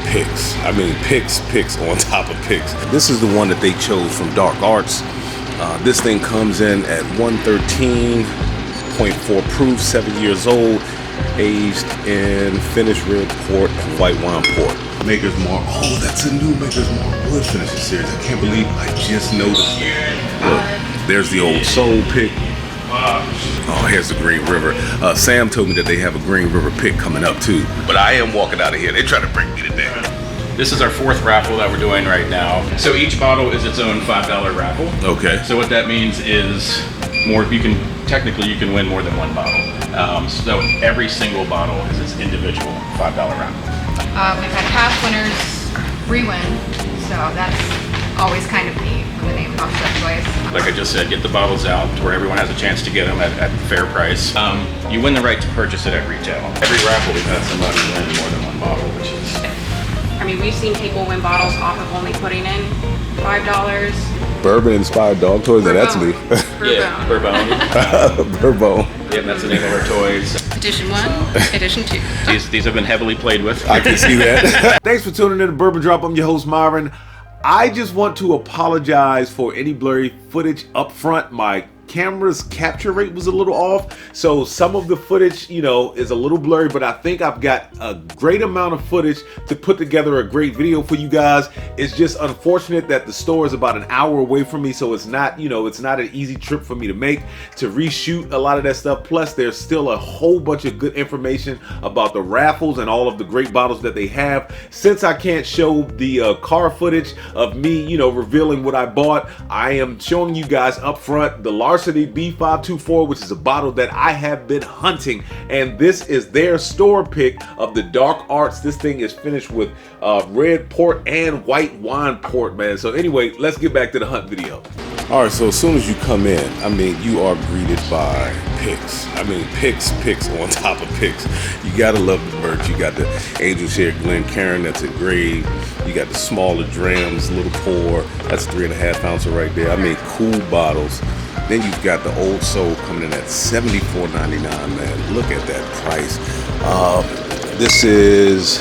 picks. I mean, picks on top of picks. This is the one that they chose from Dark Arts. This thing comes in at 113.4 proof, 7 years old, aged in finished red port and white wine port. Maker's Mark. Oh, that's a new Maker's Mark wood finisher series. I can't believe I just noticed. Look, there's the old Soul pick. Oh, here's the Green River. Sam told me that they have a Green River pick coming up too. But I am walking out of here. They're trying to break me to death. This is our 4th raffle that we're doing right now. So each bottle is its own $5 raffle. Okay. So what that means is you can win more than one bottle. So every single bottle is its individual $5 raffle. We've had past winners re-win, so that's always kind of neat when the name pops up twice. Like I just said, get the bottles out to where everyone has a chance to get them at fair price. You win the right to purchase it at retail. Every raffle we've had somebody win more than one bottle, which is... I mean, we've seen people win bottles off of only putting in $5. Bourbon inspired dog toys, and that's me. Yeah, Bourbon. Bourbon. Yeah, that's the name of our toys. Edition 1, Edition 2. These have been heavily played with. I can see that. Thanks for tuning in to Bourbon Drop. I'm your host, Myron. I just want to apologize for any blurry footage up front. My camera's capture rate was a little off, so some of the footage, you know, is a little blurry, but I think I've got a great amount of footage to put together a great video for you guys. It's just unfortunate that the store is about an hour away from me, so it's not, you know, it's not an easy trip for me to make to reshoot a lot of that stuff. Plus there's still a whole bunch of good information about the raffles and all of the great bottles that they have. Since I can't show the car footage of me, you know, revealing what I bought, I am showing you guys up front the Larceny B524, which is a bottle that I have been hunting, and this is their store pick of the Dark Arts. This thing is finished with red port and white wine port, man. So anyway, let's get back to the hunt video. All right, so as soon as you come in, I mean, you are greeted by picks. I mean, picks on top of picks. You gotta love the merch. You got the Angel's Share Glencairn that's engraved. You got the smaller drams, little pour. That's 3.5 ounce right there. I mean, cool bottles. Then you've got the Old Soul coming in at $74.99, man. Look at that price. This is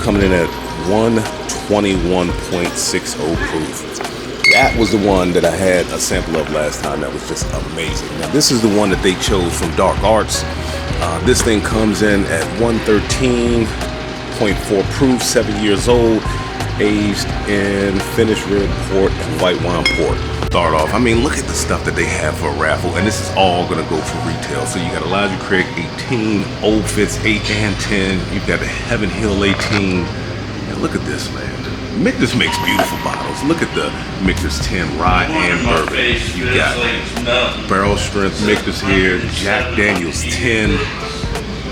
coming in at 121.60 proof. That was the one that I had a sample of last time. That was just amazing. Now this is the one that they chose from Dark Arts. This thing comes in at 113.4 proof, 7 years old, aged in finished red port and white wine port. Start off, I mean, look at the stuff that they have for a raffle, and this is all gonna go for retail. So you got Elijah Craig 18, Old Fitz 8 and 10. You've got the Heaven Hill 18. And look at this, man. Michter's makes beautiful bottles. Look at the Michter's 10 rye and bourbon. You got Barrel Strength Michter's here, Jack Daniel's 10.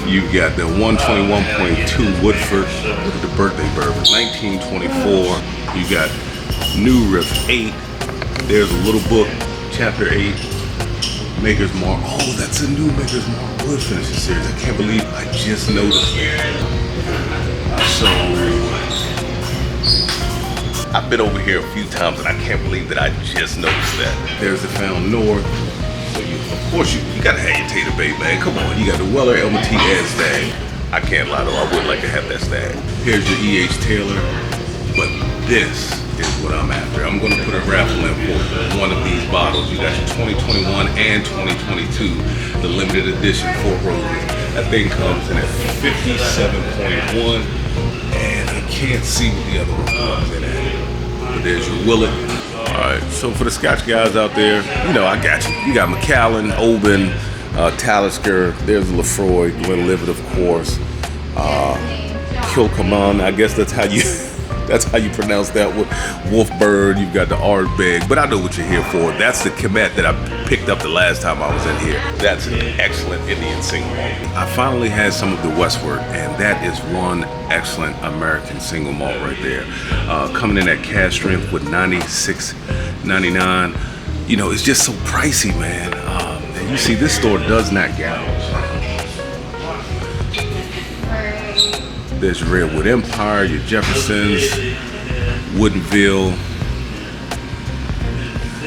You got the 121.2 Woodford. Look at the birthday bourbon, 1924. You got New Riff 8. There's a little book, chapter 8, Maker's Mark. Oh, that's a new Maker's Mark wood finisher series. I can't believe I just noticed that. So, I've been over here a few times and I can't believe that I just noticed that. There's the Found North. So of course, you gotta have your Tater Bay, man. Come on, you got the Weller Elmer T ad stag. I can't lie though, I would like to have that stag. Here's your E.H. Taylor, but this is what I'm after. I'm gonna put a raffle in for one of these bottles. You got your 2021 and 2022, the limited edition Fort Roses. That thing comes in at 57.1, and I can't see what the other one comes in at. But there's your Willet. All right, so for the Scotch guys out there, you know I got you. You got Macallan, Oban, Talisker. There's Lefroy, Glenlivet, of course. Kilcaman. I guess that's how you. That's how you pronounce that one. Wolfbird, you've got the Ardbeg, but I know what you're here for. That's the Kemet that I picked up the last time I was in here. That's an excellent Indian single malt. I finally had some of the Westward, and that is one excellent American single malt right there. Coming in at cash strength with $96.99. You know, it's just so pricey, man. And you see, this store does not gouge. There's your Redwood Empire, your Jeffersons, Woodinville.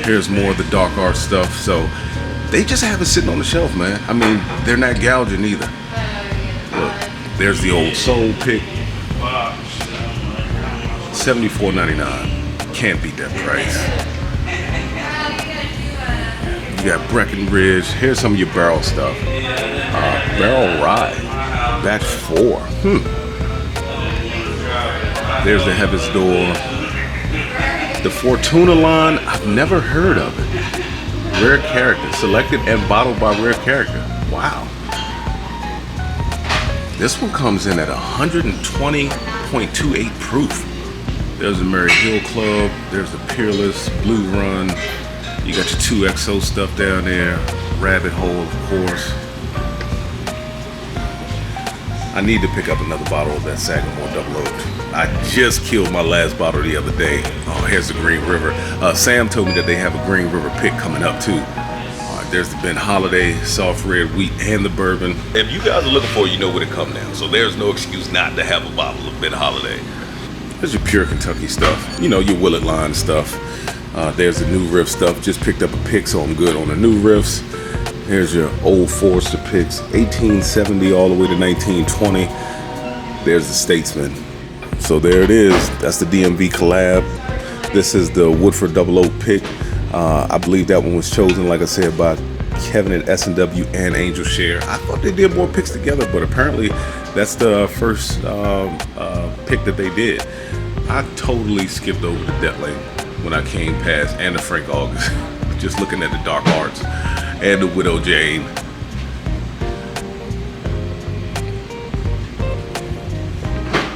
Here's more of the Dark Art stuff. So they just have it sitting on the shelf, man. I mean, they're not gouging either. Look, there's the Old Soul pick. $74.99. Can't beat that price. You got Breckenridge. Here's some of your barrel stuff. Barrel Rye, batch 4. There's the Heaven's Door. The Fortuna line, I've never heard of it. Rare Character, selected and bottled by Rare Character. Wow. This one comes in at 120.28 proof. There's the Mary Hill Club. There's the Peerless, Blue Run. You got your 2XO stuff down there. Rabbit Hole, of course. I need to pick up another bottle of that Sagamore Double Oak. I just killed my last bottle the other day. Oh, here's the Green River. Sam told me that they have a Green River pick coming up too. There's the Ben Holiday, soft red wheat, and the bourbon. If you guys are looking for it, you know where to come now. So there's no excuse not to have a bottle of Ben Holiday. There's your pure Kentucky stuff. You know, your Willett line stuff. There's the new riff stuff. Just picked up a pick, so I'm good on the new riffs. Here's your old Forester picks, 1870 all the way to 1920. There's the Statesman. So there it is. That's the DMV collab. This is the Woodford Double Oak pick. I believe that one was chosen, like I said, by Kevin at S&W and Angel Share. I thought they did more picks together, but apparently that's the first pick that they did. I totally skipped over the Detling when I came past, and the Frank August, just looking at the Dark Arts and the Widow Jane.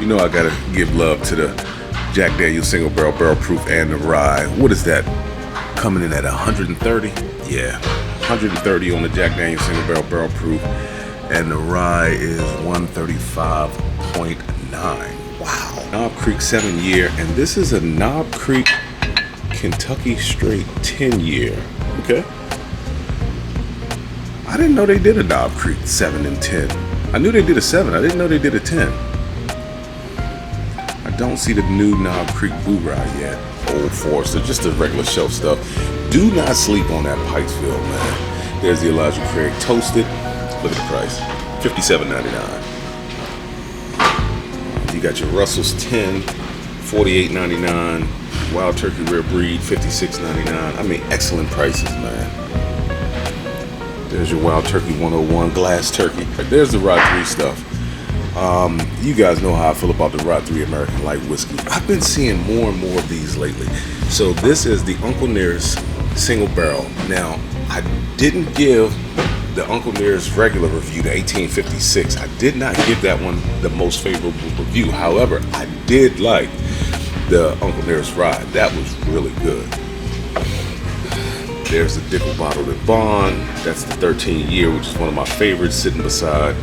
You know I gotta give love to the Jack Daniel's Single Barrel, Barrel Proof, and the Rye. What is that? Coming in at 130? Yeah, 130 on the Jack Daniel's Single Barrel, Barrel Proof, and the Rye is 135.9. Wow. Knob Creek 7-year, and this is a Knob Creek Kentucky Straight 10-year. Okay. I didn't know they did a Knob Creek 7 and 10. I knew they did a 7. I didn't know they did a 10. I don't see the new Knob Creek Blue Rye yet. Old Forester, just the regular shelf stuff. Do not sleep on that Pikesville, man. There's the Elijah Craig Toasted. Look at the price, $57.99. You got your Russell's 10, $48.99. Wild Turkey Rare Breed, $56.99. I mean, excellent prices, man. There's your Wild Turkey 101 Glass Turkey. There's the Rod 3 stuff. You guys know how I feel about the Rod 3 American Light Whiskey. I've been seeing more and more of these lately. So this is the Uncle Nearest Single Barrel. Now, I didn't give the Uncle Nearest regular review, the 1856. I did not give that one the most favorable review. However, I did like the Uncle Nearest Rye. That was really good. There's the Dickel Bottled in Bond. That's the 13-year, which is one of my favorites, sitting beside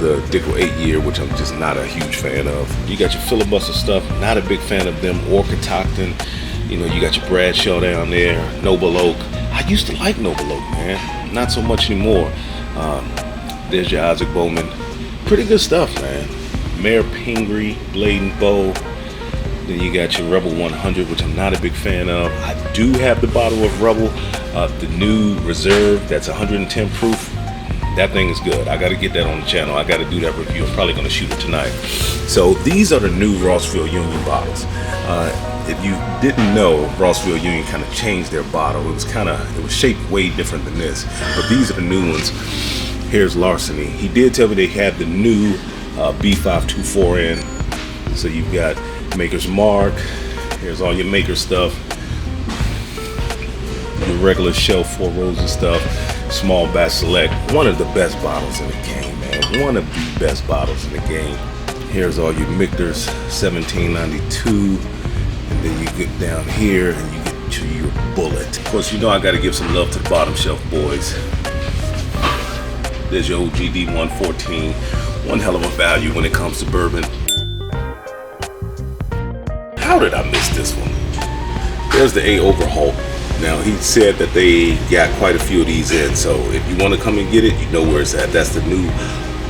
the Dickel 8-year, which I'm just not a huge fan of. You got your Filibuster stuff, not a big fan of them, or Catoctin. You know, you got your Bradshaw down there, Noble Oak. I used to like Noble Oak, man. Not so much anymore. There's your Isaac Bowman. Pretty good stuff, man. Mayor Pingree, Blade and Bow. Then you got your Rebel 100, which I'm not a big fan of. I do have the bottle of Rebel, the new Reserve, that's 110 proof. That thing is good. I got to get that on the channel. I got to do that review. I'm probably going to shoot it tonight. So these are the new Rossville Union bottles. If you didn't know, Rossville Union kind of changed their bottle. It was shaped way different than this. But these are the new ones. Here's Larceny. He did tell me they had the new B524 in. So you've got Maker's Mark. Here's all your Maker stuff. Your regular shelf 4 Roses stuff. Small Batch Select. One of the best bottles in the game, man. One of the best bottles in the game. Here's all your Michter's, 1792. And then you get down here and you get to your Bullet. Of course, you know I got to give some love to the bottom shelf boys. There's your OGD 114. One hell of a value when it comes to bourbon. How did I miss this one? There's the A Overhaul. Now, he said that they got quite a few of these in, so if you want to come and get it, you know where it's at. That's the new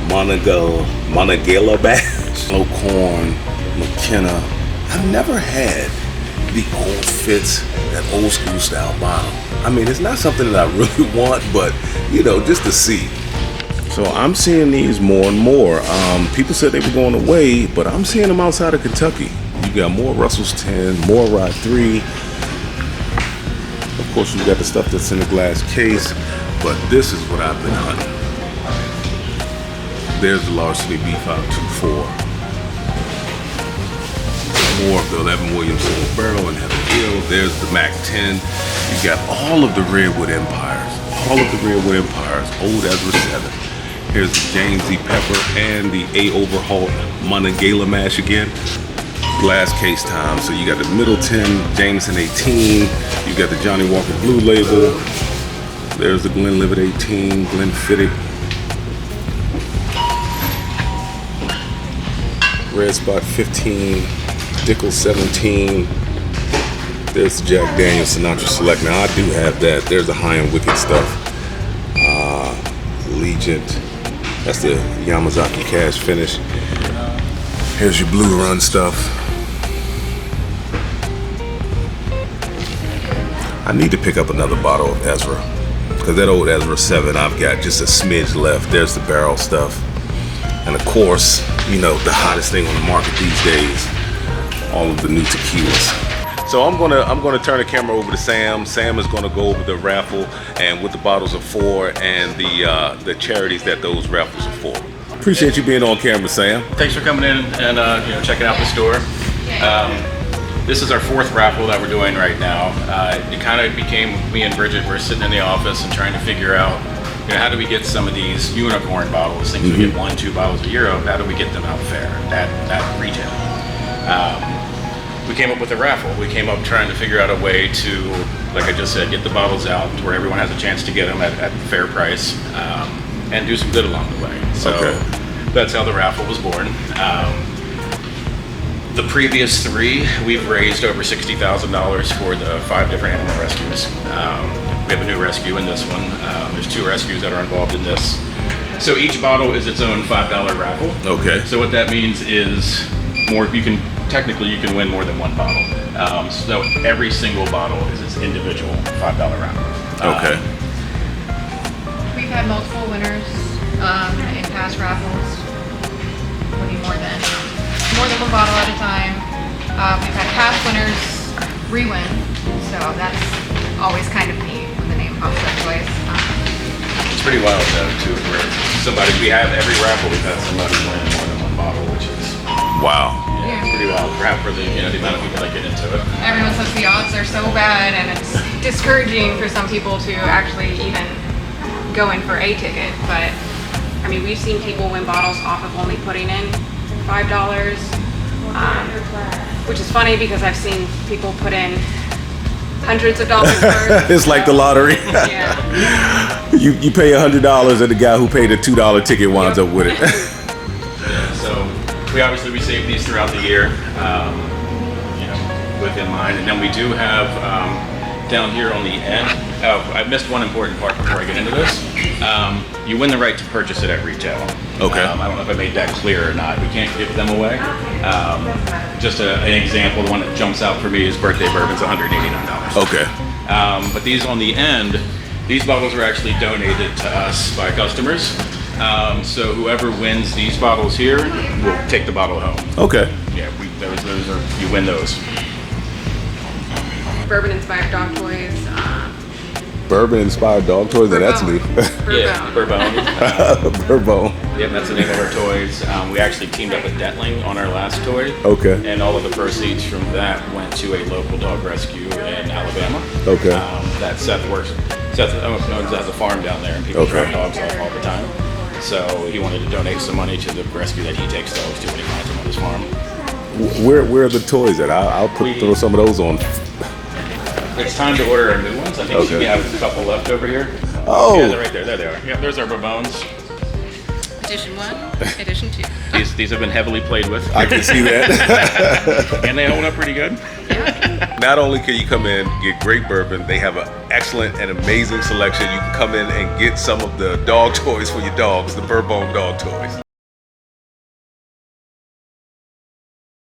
Monongahela batch. Slow Corn, McKenna. I've never had the Old Fitz, that old school style bottle. I mean, it's not something that I really want, but, you know, just to see. So I'm seeing these more and more. People said they were going away, but I'm seeing them outside of Kentucky. You You got more Russell's 10, more Rye 3. Of course, you got the stuff that's in the glass case, but this is what I've been hunting. There's the Larceny B524. More of the 11 Williams single barrel and Heaven Hill. There's the Mac 10. You got all of the Redwood Empires. All of the Redwood Empires. Old Ezra 7. Here's the James E. Pepper and the A. Overhaul Monongahela mash again. Glass case time. So you got the Middleton Jameson 18. You got the Johnny Walker Blue Label. There's the Glenlivet 18, Glenfiddich. Red Spot 15, Dickel 17. There's the Jack Daniel's Sinatra Select. Now I do have that. There's the High and Wicked stuff. Legent. That's the Yamazaki Cash Finish. Here's your Blue Run stuff. I need to pick up another bottle of Ezra, because that old Ezra 7, I've got just a smidge left. There's the barrel stuff. And of course, you know, the hottest thing on the market these days, all of the new tequilas. So I'm gonna turn the camera over to Sam. Sam is gonna go over the raffle and what the bottles are for and the charities that those raffles are for. Appreciate you being on camera, Sam. Thanks for coming in and checking out the store. This is our fourth raffle that we're doing right now. It kind of became, me and Bridget were sitting in the office and trying to figure out, how do we get some of these unicorn bottles, things we get 1-2 bottles a year of, how do we get them out fair at retail? We came up with a raffle. We came up trying to figure out a way to, like I just said, get the bottles out to where everyone has a chance to get them at fair price and do some good along the way. So that's how the raffle was born. The previous 3, we've raised over $60,000 for the 5 different animal rescues. We have a new rescue in this one. There's 2 rescues that are involved in this. So each bottle is its own $5 raffle. Okay. So what that means is you can win more than 1 bottle. So every single bottle is its individual $5 raffle. Okay. We've had multiple winners in past raffles. Winning more than 1 bottle at a time. We've had past winners re-win, so that's always kind of neat when the name pops up twice. It's pretty wild though too, where we have every raffle we've had somebody win more than 1 bottle, which is wow. Yeah, pretty wild for the the amount of people that get into it. Everyone says the odds are so bad, and it's discouraging for some people to actually even go in for a ticket. But I mean, we've seen people win bottles off of only putting in $5, which is funny because I've seen people put in hundreds of dollars worth. It's like the lottery. Yeah. You pay $100 and the guy who paid a $2 ticket winds up with it. Yeah, so we save these throughout the year, with in mind, and then we do have down here on the end. Oh, I missed one important part before I get into this. You win the right to purchase it at retail. Okay. I don't know if I made that clear or not. We can't give them away. Just an example, the one that jumps out for me is Birthday Bourbon's $189. Okay. But these on the end, these bottles are actually donated to us by customers. So whoever wins these bottles here will take the bottle home. Okay. Yeah, those are, you win those. Bourbon inspired dog toys. Bourbon inspired dog toys. That's new. Yeah, Bourbon. Bourbon. Yep, that's the name of our toys. We actually teamed up with Detling on our last toy. Okay. And all of the proceeds from that went to a local dog rescue in Alabama. Okay. That Seth works. Seth has a farm down there, and people drop dogs off all the time. So he wanted to donate some money to the rescue that he takes dogs to when he finds them on his farm. Where are the toys at? I'll throw some of those on. It's time to order our new ones. I think we have a couple left over here. Oh. Yeah, they're right there. There they are. Yep, there's our Bourbons. Edition 1, Edition 2. These have been heavily played with. I can see that. And they hold up pretty good. Not only can you come in, get great bourbon, they have an excellent and amazing selection. You can come in and get some of the dog toys for your dogs, the Bourbon dog toys.